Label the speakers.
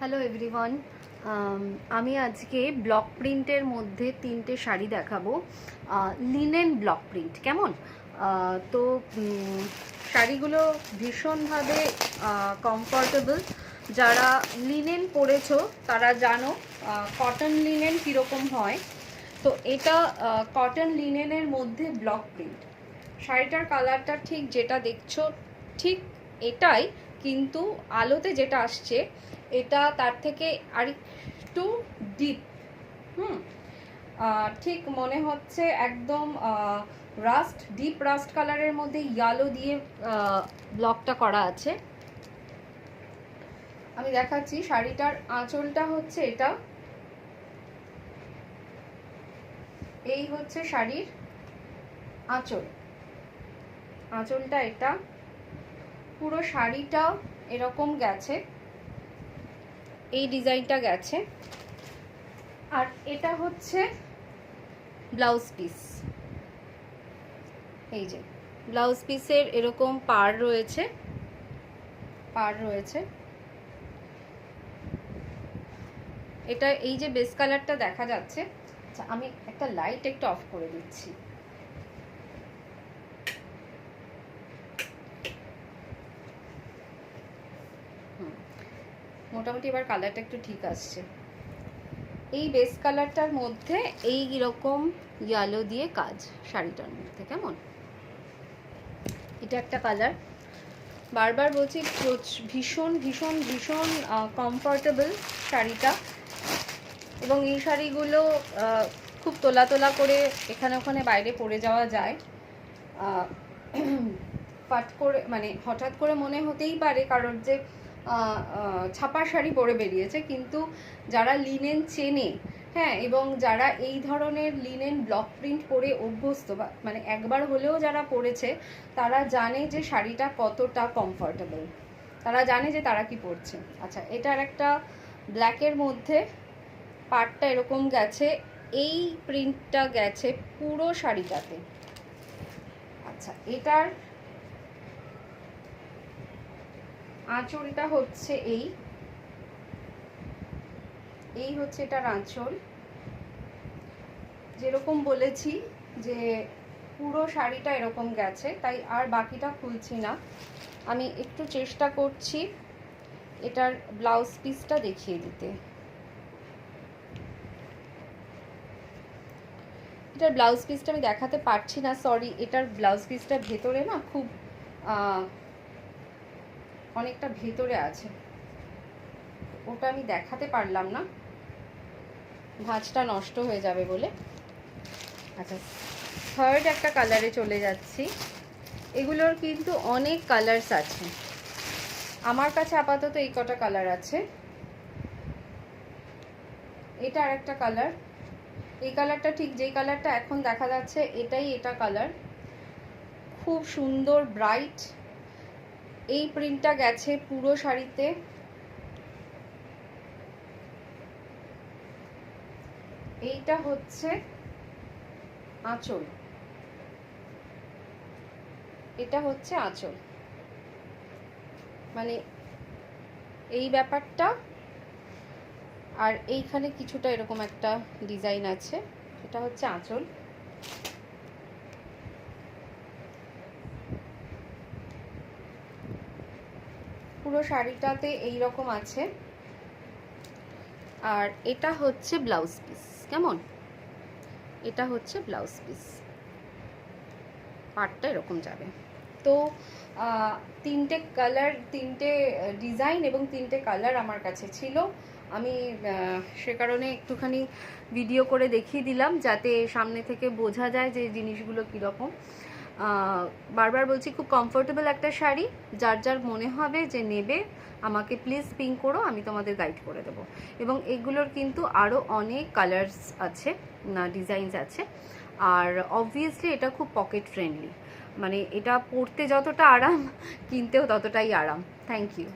Speaker 1: Hello everyone, আমি আজকে block প্রিন্টের মধ্যে তিনটে শাড়ি দেখাবো। লিনেন ব্লক প্রিন্ট কেমন। তো শাড়িগুলো ভীষণভাবে কমফর্টেবল। যারা লিনেন পরেছো তারা জানো কটন লিনেন কীরকম হয়। তো এটা কটন লিনেনের মধ্যে ব্লক প্রিন্ট। শাড়িটার কালারটা ঠিক যেটা দেখছো ঠিক এটাই, কিন্তু আলোতে যেটা আসছে এটা তার থেকে আরেকটু ডিপ। ঠিক মনে হচ্ছে একদম রাস্ট, ডিপ রাস্ট কালারের মধ্যে ইয়েলো দিয়ে ব্লকটা করা আছে। আমি দেখাচ্ছি শাড়িটার আঁচলটা হচ্ছে এটা, এই হচ্ছে শাড়ির আঁচল। আঁচলটা এটা, পুরো শাড়িটা এরকম গেছে, এই ডিজাইনটা গেছে। আর এটা হচ্ছে ব্লাউজ পিস। এই যে ব্লাউজ পিসের এরকম পাড় রয়েছে, এটা এই যে বেস কালারটা দেখা যাচ্ছে। আচ্ছা, আমি একটা লাইট একটু অফ করে দিচ্ছি। মোটামুটি এবার কালারটা একটু ঠিক আসছে। এই বেস কালারটার মধ্যে এই রকম ইয়েলো দিয়ে কাজ শাড়িটার মধ্যে, কেমন। এটা একটা কালার। বারবার বলছি ভীষণ ভীষণ ভীষণ কমফর্টেবল শাড়িটা। এবং এই শাড়িগুলো খুব তোলা তোলা করে এখানে ওখানে বাইরে পরে যাওয়া যায়। পাট করে মানে হঠাৎ করে মনে হতেই পারে কারোর যে ছাপা শাড়ি পরে বেরিয়েছে, কিন্তু যারা লিনেন চেনে, হ্যাঁ, এবং যারা এই ধরনের লিনেন ব্লক প্রিন্ট পরে অভ্যস্ত, বা মানে একবার হলেও যারা পরেছে, তারা জানে যে শাড়িটা কতটা কমফর্টেবল, তারা জানে যে তারা কি পরছে। আচ্ছা, এটার একটা ব্ল্যাকের মধ্যে পাটটা এরকম গেছে, এই প্রিন্টটা গেছে পুরো শাড়িটাতে। আচ্ছা, এটার আঁচলটা হচ্ছে এই হচ্ছে এটার আঁচল। যেরকম বলেছি যে পুরো শাড়িটা এরকম গেছে, তাই আর বাকিটা খুলছি না। আমি একটু চেষ্টা করছি এটার ব্লাউজ পিসটা দেখিয়ে দিতে। এটার ব্লাউজ পিসটা আমি দেখাতে পারছি না, সরি। এটার ব্লাউজ পিসটা ভেতরে না, খুব অনেকটা ভেতরে আছে, ওটা আমি দেখাতে পারলাম না, ভাঁজটা নষ্ট হয়ে যাবে বলে। আচ্ছা, থার্ড একটা কালারে চলে যাচ্ছি। এগুলোর কিন্তু অনেক কালার্স আছে, আমার কাছে আপাতত এই কটা কালার আছে। এটা আর একটা কালার। এই কালারটা ঠিক যেই কালারটা এখন দেখা যাচ্ছে এটাই, এটা কালার খুব সুন্দর ব্রাইট। এই প্রিন্টটা গেছে পুরো শাড়িতে। এইটা হচ্ছে আঁচল, এটা হচ্ছে আঁচল, মানে এই ব্যাপারটা। আর এইখানে কিছুটা এরকম একটা ডিজাইন আছে, এটা হচ্ছে আঁচল। পুরো শাড়িটাতে এই রকম আছে। আর এটা হচ্ছে ব্লাউজ পিস, কেমন। এটা হচ্ছে ব্লাউজ পিস, পাটটা এরকম যাবে। তো তিনটে কালার, তিনটে ডিজাইন এবং তিনটে কালার আমার কাছে ছিল। আমি সে কারণে একটুখানি ভিডিও করে দেখিয়ে দিলাম, যাতে সামনে থেকে বোঝা যায় যে জিনিসগুলো কীরকম। বারবার বলছি, খুব কমফোর্টেবল একটা শাড়ি। যার যার মনে হবে যে নেবে, আমাকে প্লিজ পিং করো, আমি তোমাদের গাইড করে দেবো। এবং এগুলোর কিন্তু আরও অনেক কালার্স আছে, ডিজাইনস আছে। আর অবভিয়াসলি এটা খুব পকেট ফ্রেন্ডলি, মানে এটা পরতে যতটা আরাম, কিনতেও ততটাই আরাম। Thank you.